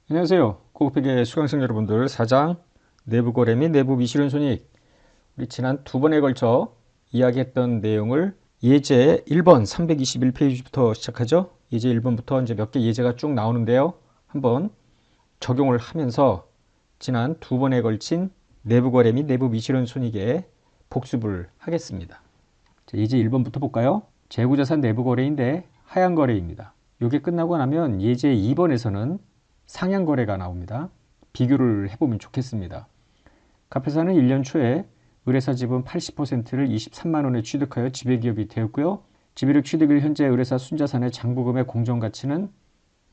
안녕하세요. 고급회계 수강생 여러분들, 사장, 내부 거래 및 내부 미실현 손익. 우리 지난 두 번에 걸쳐 이야기했던 내용을 예제 1번 321페이지부터 시작하죠. 예제 1번부터 이제 몇 개 예제가 쭉 나오는데요. 한번 적용을 하면서 지난 두 번에 걸친 내부 거래 및 내부 미실현 손익에 복습을 하겠습니다. 자, 예제 1번부터 볼까요? 재고자산 내부 거래인데 하향 거래입니다. 이게 끝나고 나면 예제 2번에서는 상향 거래가 나옵니다. 비교를 해보면 좋겠습니다. 갑회사는 1년 초에 의뢰사 지분 80%를 23만 원에 취득하여 지배기업이 되었고요. 지배력 취득일 현재 의뢰사 순자산의 장부금의 공정가치는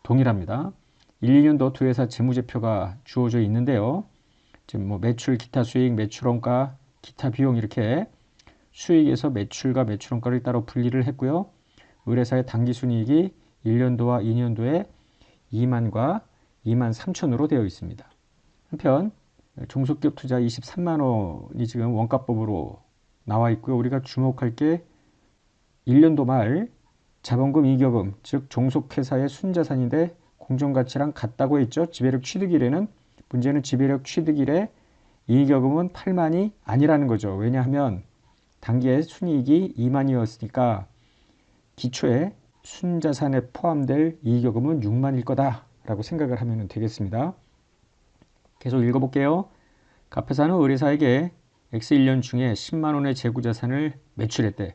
동일합니다. 1, 2년도 두 회사 재무제표가 주어져 있는데요. 지금 뭐 매출, 기타 수익, 매출원가, 기타 비용 이렇게 수익에서 매출과 매출원가를 따로 분리를 했고요. 의뢰사의 당기순이익이 1년도와 2년도에 2만과 2만 3천으로 되어 있습니다. 한편 종속기업 투자 23만 원이 지금 원가법으로 나와 있고요. 우리가 주목할 게 1년도 말 자본금 이익여금, 즉 종속회사의 순자산인데 공정가치랑 같다고 했죠. 지배력 취득일에는 문제는 지배력 취득일에 이익여금은 8만이 아니라는 거죠. 왜냐하면 당기의 순이익이 2만이었으니까 기초에 순자산에 포함될 이익여금은 6만일 거다라고 생각을 하면 되겠습니다. 계속 읽어볼게요. 갑회사는 의뢰사에게 X1년 중에 10만 원의 재고자산을 매출했대.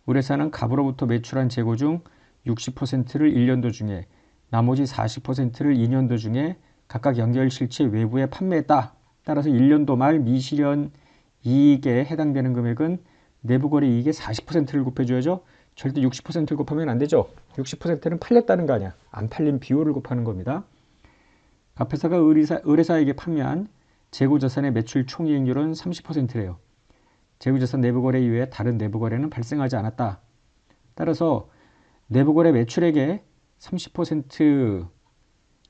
의뢰사는 갑으로부터 매출한 재고 중 60%를 1년도 중에 나머지 40%를 2년도 중에 각각 연결실체 외부에 판매했다. 따라서 1년도 말 미실현 이익에 해당되는 금액은 내부거래 이익의 40%를 곱해줘야죠. 절대 60%를 곱하면 안 되죠. 60%는 팔렸다는 거 아니야. 안 팔린 비율을 곱하는 겁니다. 갑회사가 의뢰사에게 판매한 재고자산의 매출 총이익률은 30%래요. 재고자산 내부거래 이외에 다른 내부거래는 발생하지 않았다. 따라서 내부거래 매출액의 30%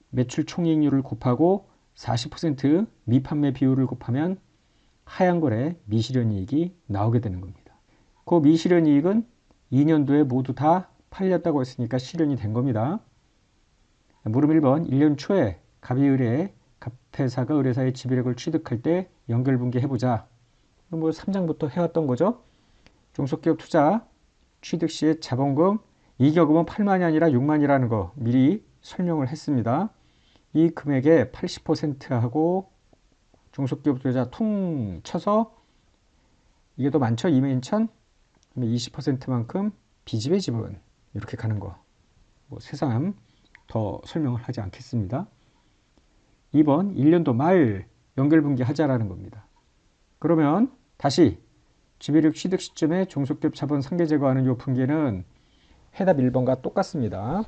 매출 총이익률을 곱하고 40% 미판매 비율을 곱하면 하향거래 미실현이익이 나오게 되는 겁니다. 그 미실현이익은 2년도에 모두 다 팔렸다고 했으니까 실현이 된 겁니다. 물음 1번 1년 초에 갑이 의뢰에 갑회사가 의뢰사의 지배력을 취득할 때 연결분기 해보자. 뭐 3장부터 해왔던 거죠. 종속기업 투자 취득 시의 자본금 이익여금은 8만이 아니라 6만이라는 거 미리 설명을 했습니다. 이 금액의 80%하고 종속기업 투자 퉁 쳐서 이게 더 많죠. 2만 2천 20%만큼 비지배 지분 이렇게 가는 거. 뭐 세상 더 설명을 하지 않겠습니다. 2번 1년도 말 연결분기 하자라는 겁니다. 그러면 다시 지배력 취득 시점에 종속기업 자본 상계 제거하는 요 분기는 해답 1번과 똑같습니다.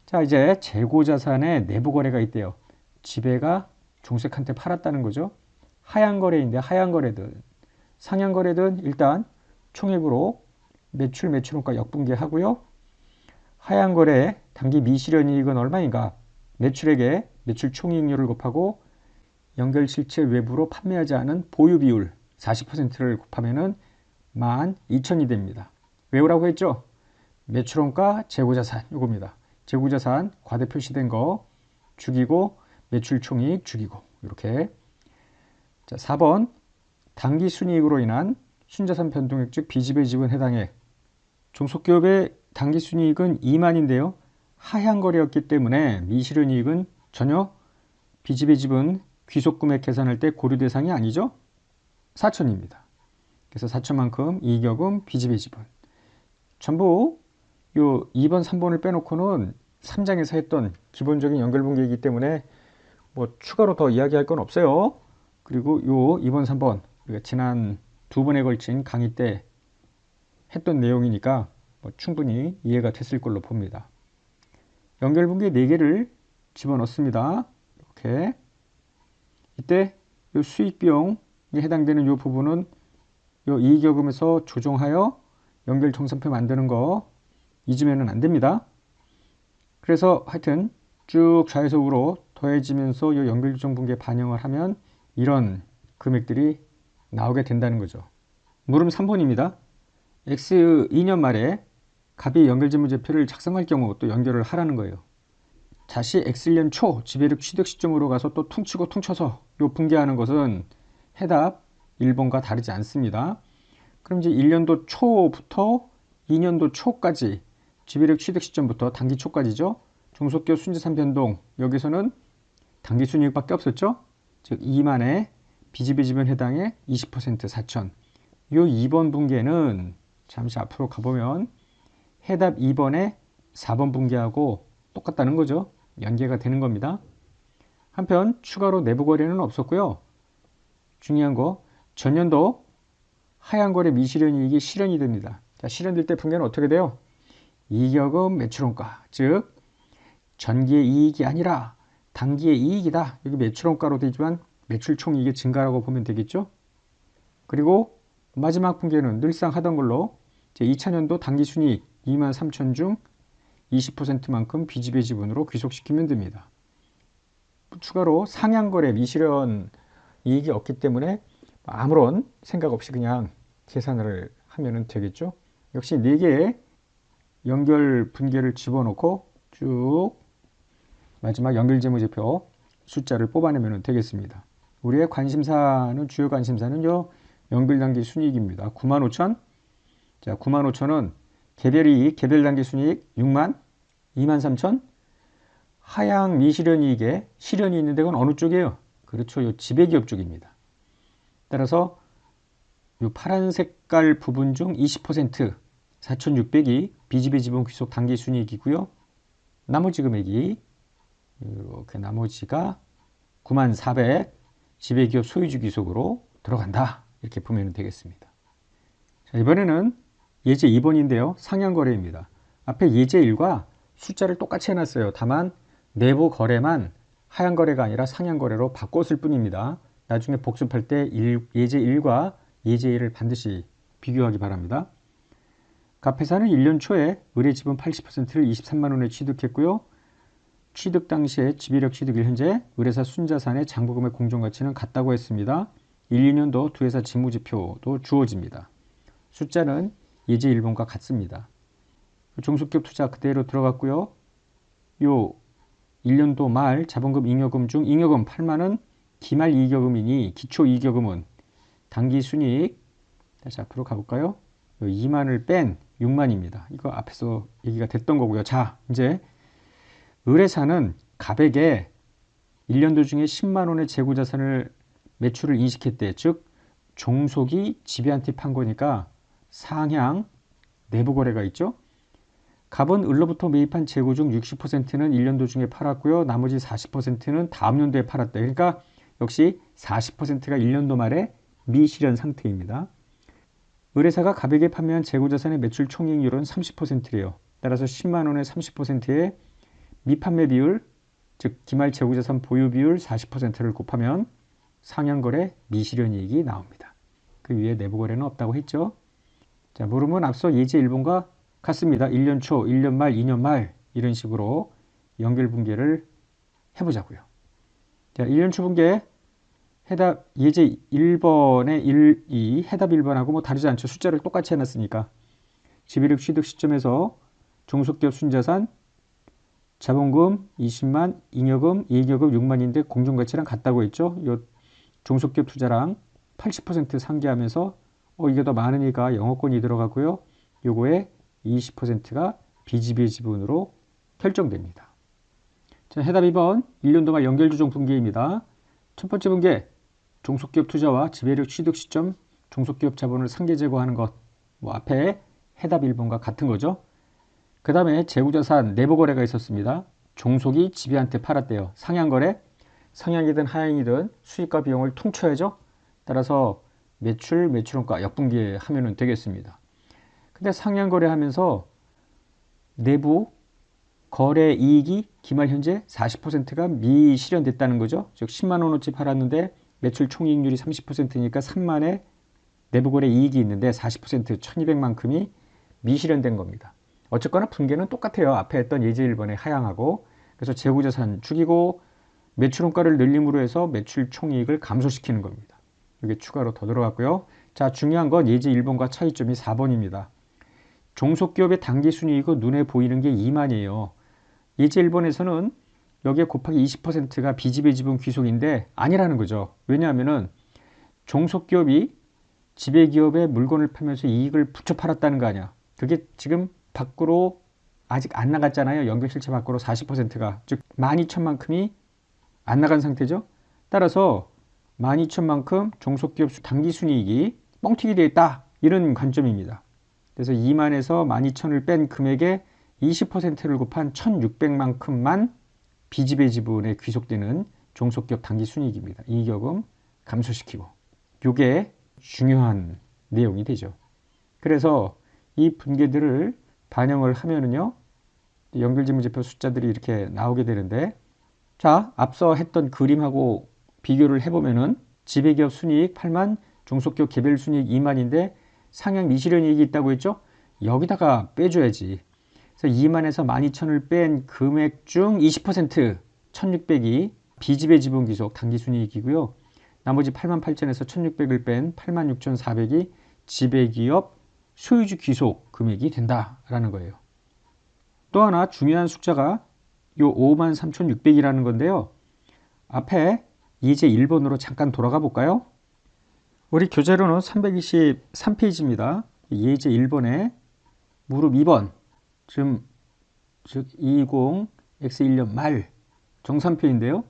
자, 이제 재고자산의 내부 거래가 있대요. 지배가 종색한테 팔았다는 거죠. 하향 거래인데 하향 거래든 상향 거래든 일단 총액으로 매출, 매출원가 역분기하고요. 하향 거래 당기 미실현이익은 얼마인가? 매출액에 매출 총이익률을 곱하고 연결실체 외부로 판매하지 않은 보유 비율 40%를 곱하면은 12,000이 됩니다. 외우라고 했죠? 매출원가 재고자산 요겁니다. 재고자산 과대 표시된 거 죽이고 매출 총이익 죽이고 이렇게. 자, 4번 당기 순이익으로 인한 순자산 변동액 즉 비지배 지분 해당액. 종속기업의 당기 순이익은 2만인데요. 하향 거래였기 때문에 미실현이익은 전혀 비지배 지분 귀속금액 계산할 때 고려 대상이 아니죠. 4천입니다. 그래서 4천만큼 이익여금 비지배 지분. 전부 요 2번, 3번을 빼놓고는 3장에서 했던 기본적인 연결분기이기 때문에 뭐 추가로 더 이야기할 건 없어요. 그리고 요 2번, 3번 우리가 지난 두 번에 걸친 강의 때 했던 내용이니까 뭐 충분히 이해가 됐을 걸로 봅니다. 연결분기 4개를 집어넣습니다. 이렇게. 이때 요 수익비용에 해당되는 요 부분은 요 이익여금에서 조정하여 연결정산표 만드는 거 잊으면 안 됩니다. 그래서 하여튼 쭉 좌에서 우로 더해지면서 요 연결조정분기에 반영을 하면 이런 금액들이 나오게 된다는 거죠. 물음 3번입니다. X 2년 말에 갑이 연결재무제표를 작성할 경우 또 연결을 하라는 거예요. 다시 X년 초 지배력 취득 시점으로 가서 또 퉁치고 퉁쳐서 요 붕괴하는 것은 해답 1번과 다르지 않습니다. 그럼 이제 1년도 초부터 2년도 초까지 지배력 취득 시점부터 단기 초까지죠. 종속기업 순자산 변동 여기서는 단기 순이익밖에 없었죠. 즉 2만에 비지배지분 해당에 20% 4천. 요 2번 분계는 잠시 앞으로 가보면 해답 2번에 4번 분계하고 똑같다는 거죠. 연계가 되는 겁니다. 한편 추가로 내부 거래는 없었고요. 중요한 거 전년도 하향 거래 미실현 이익이 실현이 됩니다. 자, 실현될 때 분계는 어떻게 돼요? 이격은 매출원가, 즉 전기의 이익이 아니라 단기의 이익이다. 여기 매출원가로 되지만 매출 총이익의 증가라고 보면 되겠죠. 그리고 마지막 분계는 늘상 하던 걸로 제 2차년도 단기 순이익 23,000 중 20%만큼 비지배 지분으로 귀속시키면 됩니다. 추가로 상향거래 미실현 이익이 없기 때문에 아무런 생각 없이 그냥 계산을 하면 되겠죠. 역시 4개의 연결 분계를 집어넣고 쭉 마지막 연결재무제표 숫자를 뽑아내면 되겠습니다. 우리의 관심사는 주요 관심사는요. 연결단기 순이익입니다. 95,000. 자, 95,000은 개별이익, 개별단기 순이익 6만, 23,000. 하향 미실현이익에 실현이 있는 데는 어느 쪽이에요? 그렇죠. 요 지배기업 쪽입니다. 따라서 요 파란 색깔 부분 중 20% 4,600이 비지배 지분 귀속 단기 순이익이고요. 나머지 금액이 이렇게 나머지가 94,400 지배기업 소유주 귀속으로 들어간다. 이렇게 보면 되겠습니다. 자, 이번에는 예제 2번인데요. 상향거래입니다. 앞에 예제 1과 숫자를 똑같이 해놨어요. 다만 내부 거래만 하향거래가 아니라 상향거래로 바꿨을 뿐입니다. 나중에 복습할 때 예제 1과 예제 2를 반드시 비교하기 바랍니다. 갑회사는 1년 초에 의뢰 지분 80%를 23만 원에 취득했고요. 취득 당시에 지배력 취득일 현재 의뢰사 순자산의 장부금의 공정가치는 같다고 했습니다. 1, 2년도 두 회사 재무지표도 주어집니다. 숫자는 예제 1번과 같습니다. 종속기업 투자 그대로 들어갔고요. 요 1년도 말 자본금 잉여금 중 잉여금 8만 원 기말 이익여금이니 기초 이익여금은 단기 순이익 다시 앞으로 가볼까요? 2만을 뺀 6만입니다. 이거 앞에서 얘기가 됐던 거고요. 자, 이제 의뢰사는 갑에게 1년도 중에 10만 원의 재고자산을 매출을 인식했대. 즉 종속이 지배한테 판 거니까 상향 내부 거래가 있죠. 갑은 을로부터 매입한 재고 중 60%는 1년도 중에 팔았고요. 나머지 40%는 다음 연도에 팔았다. 그러니까 역시 40%가 1년도 말에 미실현 상태입니다. 의뢰사가 갑에게 판매한 재고자산의 매출 총이익률은 30%래요. 따라서 10만 원의 30%의 미판매 비율, 즉 기말 재고자산 보유 비율 40%를 곱하면 상향거래 미실현 이익이 나옵니다. 그 위에 내부거래는 없다고 했죠. 자, 물음은 앞서 예제 1번과 같습니다. 1년 초, 1년 말, 2년 말 이런 식으로 연결 분계를 해보자고요. 자, 1년 초 분계 해답 예제 1번의 1, 2 해답 1번하고 뭐 다르지 않죠. 숫자를 똑같이 해놨으니까. 지배력 취득 시점에서 종속기업 순자산 자본금 20만, 잉여금, 이익여금 6만인데 공정가치랑 같다고 했죠. 요 종속기업 투자랑 80% 상계하면서 이게 더 많으니까 영업권이 들어가고요. 요거에 20%가 비지배 지분으로 결정됩니다. 자, 해답 2번 1년도 말 연결조정 분계입니다. 첫 번째 분계 종속기업 투자와 지배력 취득 시점 종속기업 자본을 상계 제거하는 것. 뭐 앞에 해답 1번과 같은 거죠. 그 다음에 재고자산 내부 거래가 있었습니다. 종속이 지배한테 팔았대요. 상향거래, 상향이든 하향이든 수익과 비용을 통쳐야죠. 따라서 매출, 매출원가 역분계 하면 되겠습니다. 근데 상향거래 하면서 내부 거래 이익이 기말 현재 40%가 미실현됐다는 거죠. 즉 10만 원어치 팔았는데 매출 총이익률이 30%니까 3만의 내부거래 이익이 있는데 40% 1200만큼이 미실현된 겁니다. 어쨌거나 분계는 똑같아요. 앞에 했던 예제 1번의 하향하고. 그래서 재고자산 죽이고 매출원가를 늘림으로 해서 매출 총이익을 감소시키는 겁니다. 이게 추가로 더 들어갔고요. 자, 중요한 건 예제 1번과 차이점이 4번입니다. 종속기업의 단기순이익은 눈에 보이는 게 2만이에요. 예제 1번에서는 여기에 곱하기 20%가 비지배 지분 귀속인데 아니라는 거죠. 왜냐하면은 종속기업이 지배기업에 물건을 팔면서 이익을 붙여 팔았다는 거 아니야. 그게 지금 밖으로 아직 안 나갔잖아요. 연결실체 밖으로 40%가. 즉 12,000만큼이 안 나간 상태죠. 따라서 12,000만큼 종속기업 당기순이익이 뻥튀기 되어 있다. 이런 관점입니다. 그래서 2만에서 12,000을 뺀 금액의 20%를 곱한 1,600만큼만 비지배 지분에 귀속되는 종속기업 당기순이익입니다. 이익여금 감소시키고. 이게 중요한 내용이 되죠. 그래서 이 분계들을 반영을 하면은요, 연결지문제표 숫자들이 이렇게 나오게 되는데, 자, 앞서 했던 그림하고 비교를 해보면은 지배기업 순이익 8만, 종속기업 개별 순이익 2만인데 상향 미실현이익이 있다고 했죠? 여기다가 빼줘야지. 그래서 2만에서 12,000을 뺀 금액 중 20%, 1,600이 비지배 지분 귀속 당기순이익이고요. 나머지 88,000에서 1,600을 뺀 86,400이 지배기업 소유주 귀속 금액이 된다라는 거예요. 또 하나 중요한 숫자가 요 53,600이라는 건데요. 앞에 예제 1번으로 잠깐 돌아가 볼까요? 우리 교재로는 323페이지입니다. 예제 1번에 무릎 2번, 즉 20X1년 말 정산표인데요.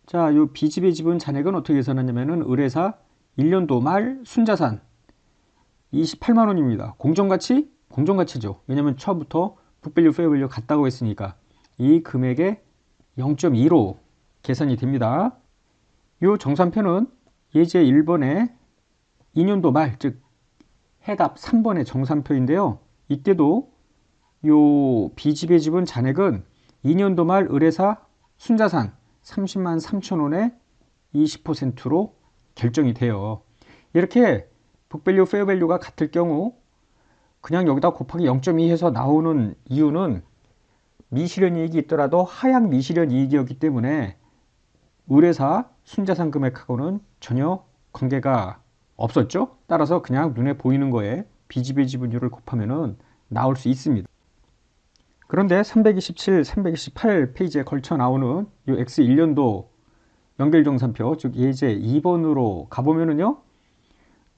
자, 요 비지배 지분 잔액은 어떻게 계산하냐면은 의뢰사 1년도 말 순자산 28만 원입니다. 공정가치? 공정가치죠. 왜냐면 처음부터 북밸류, 페어밸류 같다고 했으니까 이 금액의 0.2로 계산이 됩니다. 요 정산표는 예제 1번에 2년도 말, 즉 해답 3번의 정산표인데요. 이때도 요 비지배 지분 잔액은 2년도 말 의뢰사 순자산 30만 3천 원에 20%로 결정이 돼요. 이렇게 북밸류, 페어밸류가 같을 경우 그냥 여기다 곱하기 0.2 해서 나오는 이유는 미실현 이익이 있더라도 하향 미실현 이익이었기 때문에 의뢰사 순자산 금액하고는 전혀 관계가 없었죠. 따라서 그냥 눈에 보이는 거에 비지배 지분율을 곱하면 나올 수 있습니다. 그런데 327, 328 페이지에 걸쳐 나오는 이 X1년도 연결정산표, 즉 예제 2번으로 가보면은요,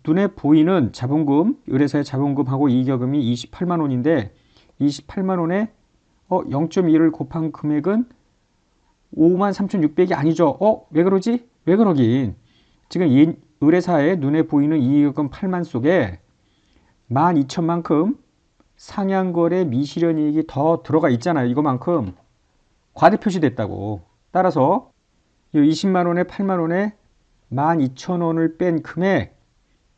눈에 보이는 자본금, 의뢰사의 자본금하고 이익여금이 28만 원인데 28만 원에 0.2를 곱한 금액은 53,600이 아니죠. 왜 그러지? 왜 그러긴. 지금 의뢰사의 눈에 보이는 이익여금 8만 속에 12,000만큼 상향거래 미실현 이익이 더 들어가 있잖아요. 이거만큼 과대 표시됐다고. 따라서 이 20만 원에 8만 원에 12,000원을 뺀 금액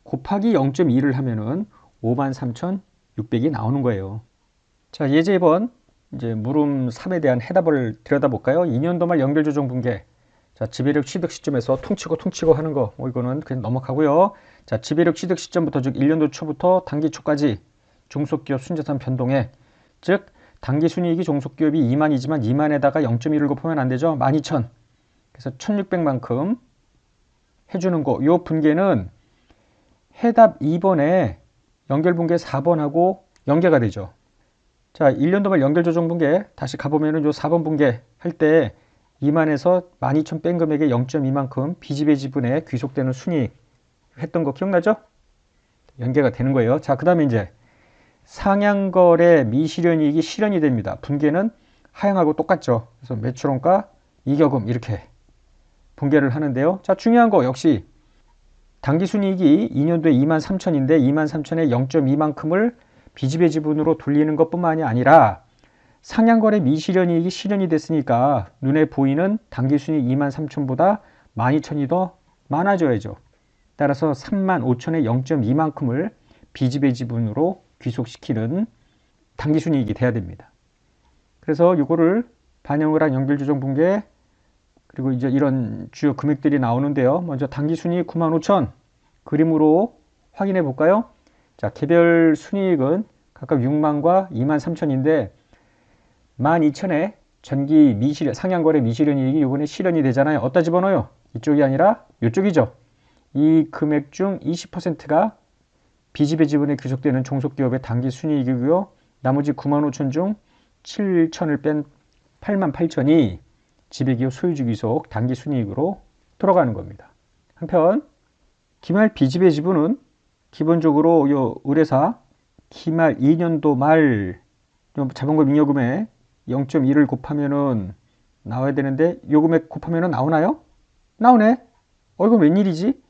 곱하기 0.2를 하면은 53,600이 나오는 거예요. 자, 예제 2번 이제 물음 3에 대한 해답을 들여다볼까요? 2년도 말 연결조정 분계. 자, 지배력 취득 시점에서 퉁치고 하는 거. 이거는 그냥 넘어가고요. 자, 지배력 취득 시점부터 즉 1년도 초부터 단기 초까지 종속기업 순자산 변동액. 즉 당기순이익이 종속기업이 2만이지만 2만에다가 0.1을 곱하면 안 되죠. 12,000. 그래서 1,600만큼 해주는 거. 요 분계는 해답 2번에 연결분계 4번하고 연계가 되죠. 자, 1년도 말 연결조정 분계 다시 가보면은 요 4번 분계 할 때 2만에서 12,000 뺀 금액의 0.2만큼 비지배 지분에 귀속되는 순이익 했던 거 기억나죠? 연계가 되는 거예요. 자, 그 다음에 이제 상향거래 미실현이익이 실현이 됩니다. 분계는 하향하고 똑같죠. 그래서 매출원가, 이익여금 이렇게 분계를 하는데요. 자, 중요한 거 역시 당기순이익이 2년도에 23,000인데 23,000에 0.2만큼을 비지배 지분으로 돌리는 것뿐만이 아니라 상향거래 미실현이익이 실현이 됐으니까 눈에 보이는 당기순이익 23,000보다 12,000이 더 많아져야죠. 따라서 35,000에 0.2만큼을 비지배 지분으로 귀속시키는 당기순이익이 돼야 됩니다. 그래서 이거를 반영을 한 연결조정 분계 그리고 이제 이런 주요 금액들이 나오는데요. 먼저 당기순이익 95,000 그림으로 확인해 볼까요? 자, 개별 순이익은 각각 6만과 23,000인데 12,000에 전기 미실현, 상향거래 미실현 이익이 이번에 실현이 되잖아요. 어디다 집어넣어요? 이쪽이 아니라 이쪽이죠. 이 금액 중 20%가 비지배 지분에 귀속되는 종속기업의 당기순이익이고요. 나머지 95,000 중 7,000을 뺀 88,000이 지배기업 소유주 귀속 당기순이익으로 돌아가는 겁니다. 한편 기말 비지배 지분은 기본적으로 요 의뢰사 기말 2년도 말 자본금 잉여금에 0.1을 곱하면은 나와야 되는데 요 금액 곱하면은 나오나요? 나오네. 이건 웬일이지?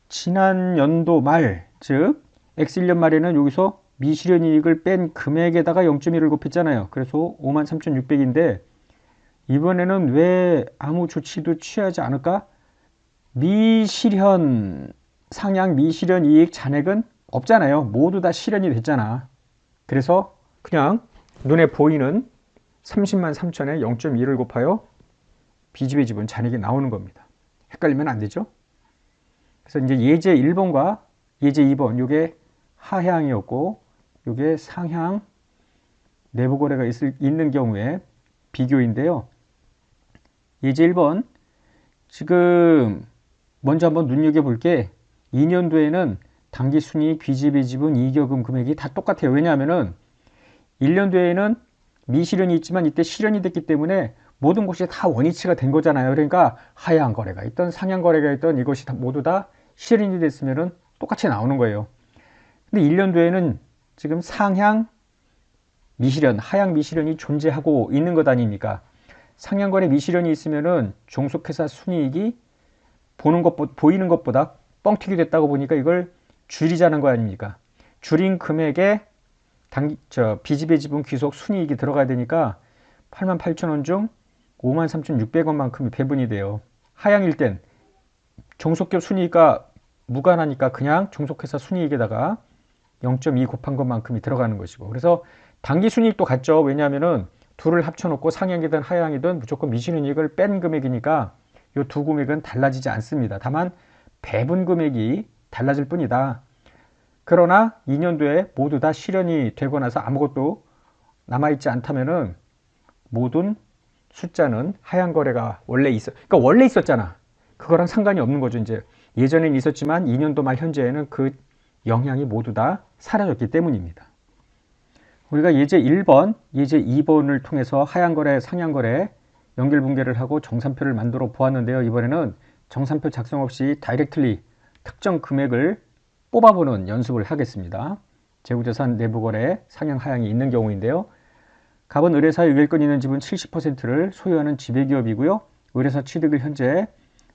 지난 연도 말, 즉 X1년 말에는 여기서 미실현이익을 뺀 금액에다가 0.1을 곱했잖아요. 그래서 53,600인데 이번에는 왜 아무 조치도 취하지 않을까? 미실현 상향 미실현 이익 잔액은 없잖아요. 모두 다 실현이 됐잖아. 그래서 그냥 눈에 보이는 30만 3천에 0.1을 곱하여 비지배 지분 잔액이 나오는 겁니다. 헷갈리면 안 되죠. 그래서 이제 예제 1번과 예제 2번 이게 하향이었고 이게 상향 내부 거래가 있는 경우에 비교인데요. 예제 1번 지금 먼저 한번 눈여겨볼 게 2년도에는 당기순이익, 비지배 지분, 이익여금 금액이 다 똑같아요. 왜냐하면은 1년도에는 미실현이 있지만 이때 실현이 됐기 때문에 모든 것이 다 원위치가 된 거잖아요. 그러니까 하향 거래가 있던 상향 거래가 있던 이것이 모두 다 실현이 됐으면은 똑같이 나오는 거예요. 근데 1년도에는 지금 상향 미실현, 하향 미실현이 존재하고 있는 것 아닙니까? 상향 거래 미실현이 있으면은 종속회사 순이익이 보이는 것보다 뻥튀기 됐다고 보니까 이걸 줄이자는 거 아닙니까? 줄인 금액에 비지배 지분 귀속 순이익이 들어가야 되니까 88,000원 중 53,600원만큼이 배분이 돼요. 하향일 땐 종속기업 순이익과 무관하니까 그냥 종속회사 순이익에다가 0.2 곱한 것만큼이 들어가는 것이고, 그래서 당기 순이익도 같죠. 왜냐하면은 둘을 합쳐놓고 상향이든 하향이든 무조건 미실현이익을 뺀 금액이니까 이 두 금액은 달라지지 않습니다. 다만 배분 금액이 달라질 뿐이다. 그러나 2년도에 모두 다 실현이 되고 나서 아무것도 남아있지 않다면은 모든 숫자는 하향 거래가 그러니까 원래 있었잖아. 그거랑 상관이 없는 거죠. 이제 예전엔 있었지만 2년도 말 현재에는 그 영향이 모두 다 사라졌기 때문입니다. 우리가 예제 1번, 예제 2번을 통해서 하향 거래, 상향 거래 연결 분계를 하고 정산표를 만들어 보았는데요. 이번에는 정산표 작성 없이 다이렉트리 특정 금액을 뽑아보는 연습을 하겠습니다. 재무자산 내부 거래 상향 하향이 있는 경우인데요. 갑은 의뢰사의 의결권 있는 지분 70%를 소유하는 지배기업이고요. 의뢰사 취득을 현재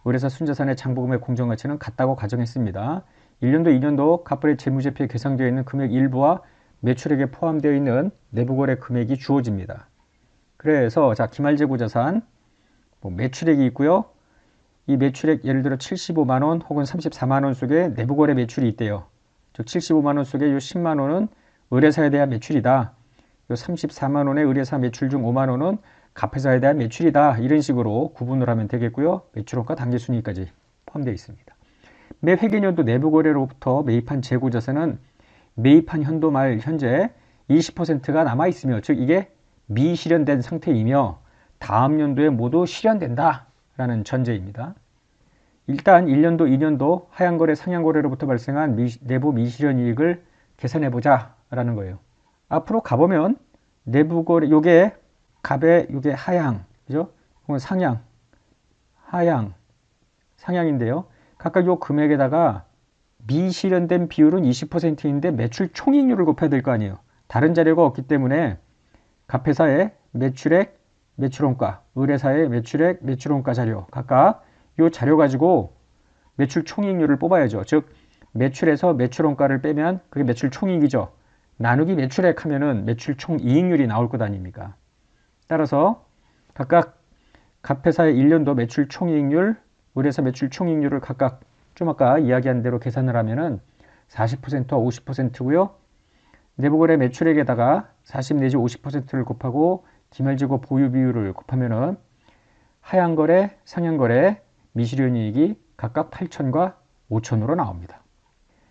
의뢰사 순자산의 장부금의 공정가치는 같다고 가정했습니다. 1년도, 2년도 갑분의 재무제표에 계상되어 있는 금액 일부와 매출액에 포함되어 있는 내부거래 금액이 주어집니다. 그래서 자 기말재고자산 매출액이 있고요. 이 매출액 예를 들어 75만원 혹은 34만원 속에 내부거래 매출이 있대요. 즉 75만원 속에 요 10만원은 의뢰사에 대한 매출이다. 요 34만원의 의뢰사 매출 중 5만원은 갑회사에 대한 매출이다. 이런 식으로 구분을 하면 되겠고요. 매출원가 당기순이익까지 포함되어 있습니다. 매 회계연도 내부거래로부터 매입한 재고자산은 매입한 연도 말 현재 20%가 남아있으며, 즉 이게 미실현된 상태이며 다음 연도에 모두 실현된다 라는 전제입니다. 일단 1년도, 2년도 하향거래, 상향거래로부터 발생한 내부 미실현이익을 계산해보자 라는 거예요. 앞으로 가보면 내부거래, 요게 갑의 요게 하향, 그죠? 혹은 상향, 하향, 상향인데요. 각각 요 금액에다가 미실현된 비율은 20%인데 매출 총이익률을 곱해야 될 거 아니에요. 다른 자료가 없기 때문에 갑회사의 매출액, 매출원가, 의뢰사의 매출액, 매출원가 자료 각각 이 자료 가지고 매출 총이익률을 뽑아야죠. 즉 매출에서 매출원가를 빼면 그게 매출 총이익이죠. 나누기 매출액 하면은 매출 총이익률이 나올 것 아닙니까? 따라서 각각 갑회사의 1년도 매출 총이익률, 의뢰사 매출 총이익률을 각각 좀 아까 이야기한 대로 계산을 하면은 40%와 50%고요. 내부거래 매출액에다가 40 내지 50%를 곱하고 기말재고 보유 비율을 곱하면은 하향거래, 상향거래, 미실현이익이 각각 8천과 5천으로 나옵니다.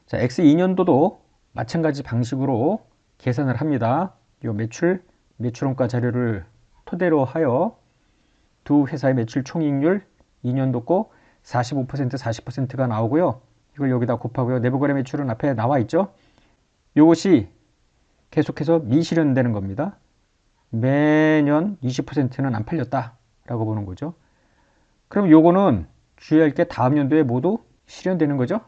자, X2년도도 마찬가지 방식으로 계산을 합니다. 이 매출, 매출원가 자료를 토대로 하여 두 회사의 매출 총이익률 2년도 거 45%, 40%가 나오고요. 이걸 여기다 곱하고요. 내부거래 매출은 앞에 나와 있죠. 이것이 계속해서 미실현되는 겁니다. 매년 20%는 안 팔렸다 라고 보는 거죠. 그럼 요거는 주의할 게 다음 연도에 모두 실현되는 거죠.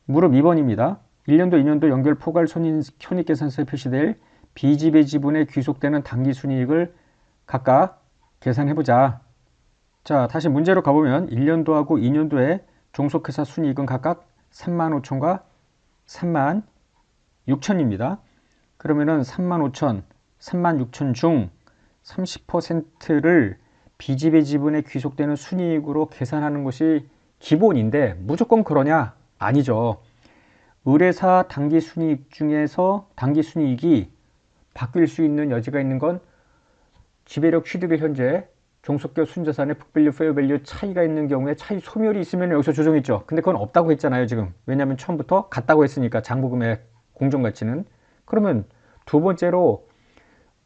무릎 2번입니다. 1년도, 2년도 연결 포괄 손익계산서에 표시될 B집의 지분에 귀속되는 당기순이익을 각각 계산해보자. 자, 다시 문제로 가보면 1년도하고 2년도에 종속회사 순이익은 각각 35,000과 36,000입니다. 그러면은 35,000, 36,000 중 30%를 B집의 지분에 귀속되는 순이익으로 계산하는 것이 기본인데 무조건 그러냐? 아니죠. 의뢰사 당기순이익 중에서 당기순이익이 바뀔 수 있는 여지가 있는 건 지배력 취득의 현재 종속기업 순자산의 북밸류, 페어밸류 차이가 있는 경우에 차이 소멸이 있으면 여기서 조정했죠. 근데 그건 없다고 했잖아요, 지금. 왜냐하면 처음부터 같다고 했으니까 장부금액 공정가치는. 그러면 두 번째로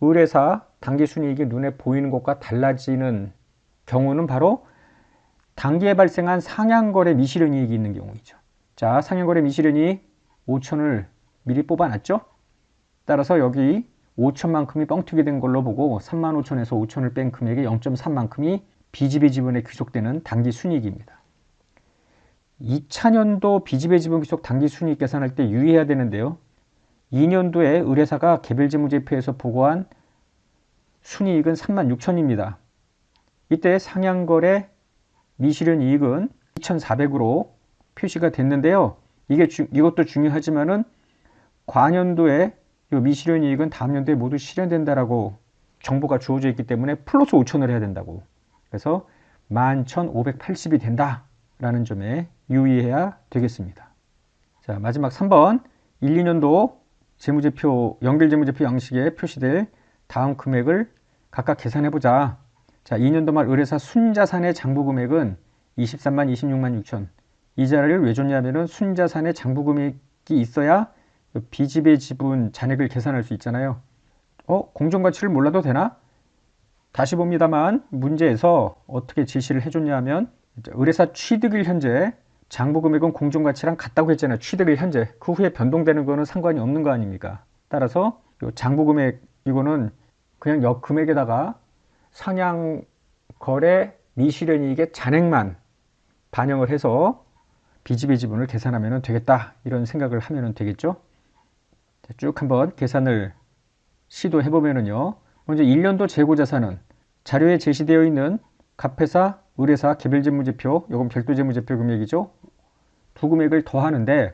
의뢰사 당기순이익이 눈에 보이는 것과 달라지는 경우는 바로 당기에 발생한 상향거래 미실현이익이 있는 경우이죠. 자, 상향거래 미실현이익 5천을 미리 뽑아놨죠. 따라서 여기 5천만큼이 뻥튀기 된 걸로 보고 35,000에서 5천을 뺀 금액의 0.3만큼이 B집의 지분에 귀속되는 당기순이익입니다. 2차년도 B집의 지분 귀속 당기순이익 계산할 때 유의해야 되는데요. 2년도에 의뢰사가 개별재무제표에서 보고한 순이익은 36,000입니다. 이때 상향거래 미실현이익은 2,400으로 표시가 됐는데요. 이것도 중요하지만은 과년도에 이 미실현이익은 다음 연도에 모두 실현된다라고 정보가 주어져 있기 때문에 플러스 5천을 해야 된다고. 그래서 11,580이 된다라는 점에 유의해야 되겠습니다. 자, 마지막 3번 1, 2년도 재무제표, 연결재무제표 양식에 표시될 다음 금액을 각각 계산해보자. 자, 2년도 말 의뢰사 순자산의 장부금액은 23만 26만 6천. 이 자리를 왜 줬냐면은 순자산의 장부금액이 있어야 B집의 지분 잔액을 계산할 수 있잖아요. 공정가치를 몰라도 되나? 다시 봅니다만 문제에서 어떻게 제시를 해줬냐 하면 의뢰사 취득일 현재 장부금액은 공정가치랑 같다고 했잖아요. 취득일 현재. 그 후에 변동되는 거는 상관이 없는 거 아닙니까? 따라서 장부금액 이거는 그냥 역금액에다가 상향거래 미실현이익의 잔액만 반영을 해서 B집의 지분을 계산하면 되겠다. 이런 생각을 하면 되겠죠. 쭉 한번 계산을 시도해 보면은요. 먼저 1년도 재고자산은 자료에 제시되어 있는 갑회사, 의뢰사, 개별재무제표, 요건 별도재무제표 금액이죠. 두 금액을 더하는데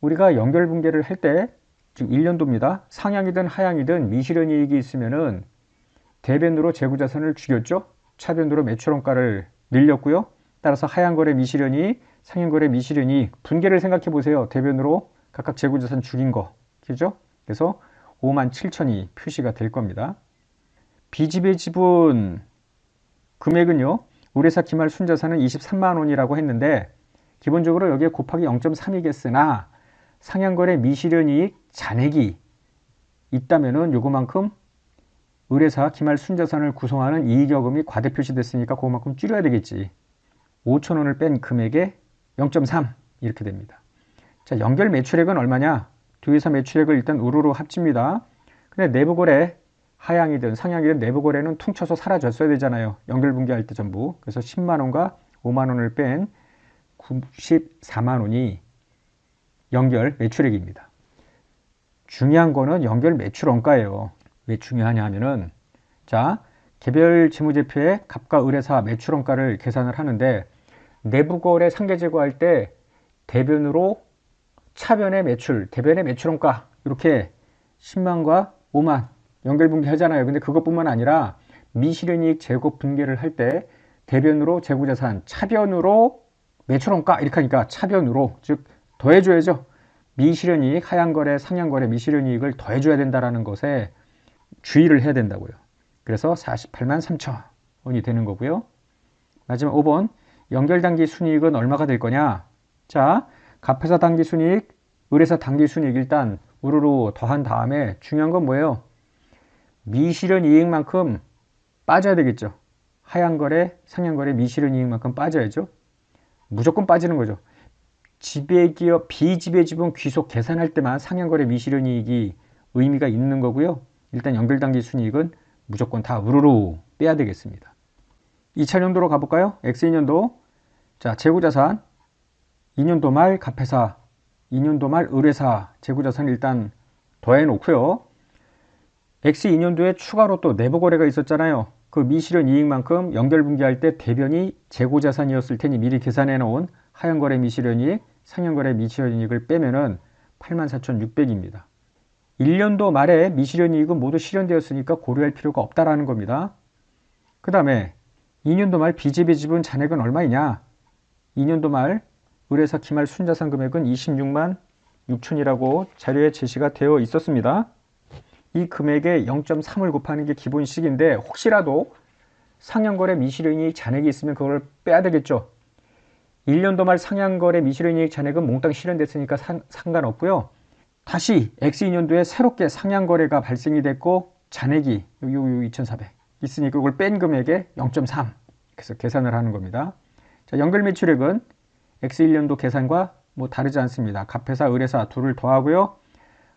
우리가 연결분계를 할 때 지금 1년도입니다. 상향이든 하향이든 미실현이익이 있으면은 대변으로 재고자산을 줄였죠. 차변으로 매출원가를 늘렸고요. 따라서 하향거래 미실현이익, 상향거래 미실현이익 분계를 생각해 보세요. 대변으로 각각 재고자산 줄인 거. 그죠? 그래서 57,000이 표시가 될 겁니다. B집의 지분 금액은요. 의뢰사 기말 순자산은 23만 원이라고 했는데 기본적으로 여기에 곱하기 0.3이겠으나 상향거래 미실현이익 잔액이 있다면은 요거만큼 의뢰사 기말 순자산을 구성하는 이익여금이 과대 표시됐으니까 그거만큼 줄여야 되겠지. 5,000원을 뺀 금액의 0.3 이렇게 됩니다. 자, 연결 매출액은 얼마냐? 두 회사 매출액을 일단 우르르 합칩니다. 근데 내부거래 하향이든 상향이든 내부거래는 퉁쳐서 사라졌어야 되잖아요. 연결분계할 때 전부. 그래서 10만원과 5만원을 뺀 94만원이 연결 매출액입니다. 중요한 거는 연결 매출원가예요. 왜 중요하냐 하면은 자, 개별 재무제표에 갑과 의뢰사 매출원가를 계산을 하는데 내부거래 상계제거할 때 대변으로 차변의 매출, 대변의 매출원가 이렇게 10만과 5만 연결분계 하잖아요. 근데 그것뿐만 아니라 미실현이익 재고 분계를 할 때 대변으로 재고자산, 차변으로 매출원가 이렇게 하니까 차변으로 즉 더해줘야죠. 미실현이익, 하향거래, 상향거래, 미실현이익을 더해줘야 된다는 것에 주의를 해야 된다고요. 그래서 48만 3천 원이 되는 거고요. 마지막 5번 연결당기 순이익은 얼마가 될 거냐? 자, 갑회사 당기 순이익, 의뢰사 당기 순이익 일단 우르르 더한 다음에 중요한 건 뭐예요? 미실현 이익만큼 빠져야 되겠죠. 하향거래, 상향거래, 미실현 이익만큼 빠져야죠. 무조건 빠지는 거죠. 지배기업, B집의 지분 귀속 계산할 때만 상향거래 미실현 이익이 의미가 있는 거고요. 일단 연결당기 순이익은 무조건 다 우르르 빼야 되겠습니다. 2000년도로 가볼까요? X2년도. 자, 재고자산 2년도 말 갑회사, 2년도 말 의뢰사 재고자산 일단 더해 놓고요. X2년도에 추가로 또 내부거래가 있었잖아요. 그 미실현 이익만큼 연결분기할 때 대변이 재고자산이었을 테니 미리 계산해 놓은 하연거래 미실현이익, 상연거래 미실현이익을 빼면은 84,600입니다. 1년도 말에 미실현이익은 모두 실현되었으니까 고려할 필요가 없다라는 겁니다. 그 다음에 2년도 말 빚입의 지분 잔액은 얼마이냐? 2년도 말 의뢰사 기말 순자산 금액은 26만 6천이라고 자료에 제시가 되어 있었습니다. 이 금액에 0.3을 곱하는 게 기본식인데 혹시라도 상연거래 미실현이익 잔액이 있으면 그걸 빼야 되겠죠. 1년도 말 상연거래 미실현이익 잔액은 몽땅 실현됐으니까 상관없고요. 다시 X2년도에 새롭게 상연거래가 발생이 됐고 잔액이 요 2,400 있으니까 그걸 뺀 금액에 0.3 그래서 계산을 하는 겁니다. 자, 연결 매출액은 X1년도 계산과 뭐 다르지 않습니다. 갑회사, 의뢰사 둘을 더하고요.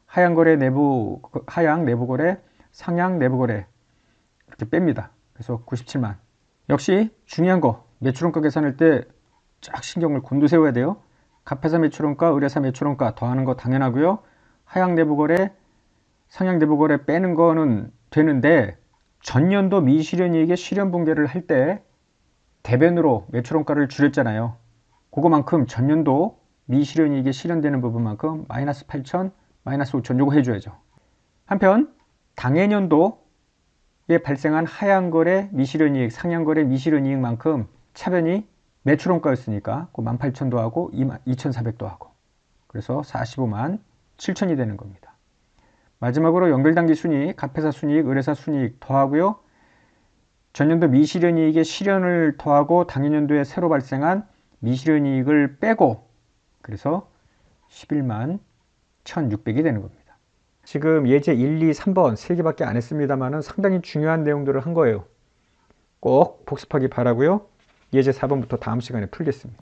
하향거래 하향 내부거래, 상향 내부거래 이렇게 뺍니다. 그래서 97만. 역시 중요한 거 매출원가 계산할 때 쫙 신경을 곤두세워야 돼요. 갑회사 매출원가, 의뢰사 매출원가 더하는 거 당연하고요. 하향 내부거래, 상향 내부거래 빼는 거는 되는데 전년도 미실현이익의 실현분계를 할 때 대변으로 매출원가를 줄였잖아요. 그거만큼 전년도 미실현이익에 실현되는 부분만큼 마이너스 8천, 마이너스 5천 요거 해줘야죠. 한편 당해년도에 발생한 하향거래 미실현이익, 상향거래 미실현이익만큼 차변이 매출원가였으니까 그 18,000도 하고 2,400도 하고 그래서 45만 7천이 되는 겁니다. 마지막으로 연결단기 순이익, 갑회사 순이익, 의뢰사 순이익 더하고요. 전년도 미실현이익의 실현을 더하고 당해년도에 새로 발생한 미실현이익을 빼고 그래서 11만 1,600이 되는 겁니다. 지금 예제 1, 2, 3번 3개밖에 안 했습니다만 상당히 중요한 내용들을 한 거예요. 꼭 복습하기 바라고요. 예제 4번부터 다음 시간에 풀겠습니다.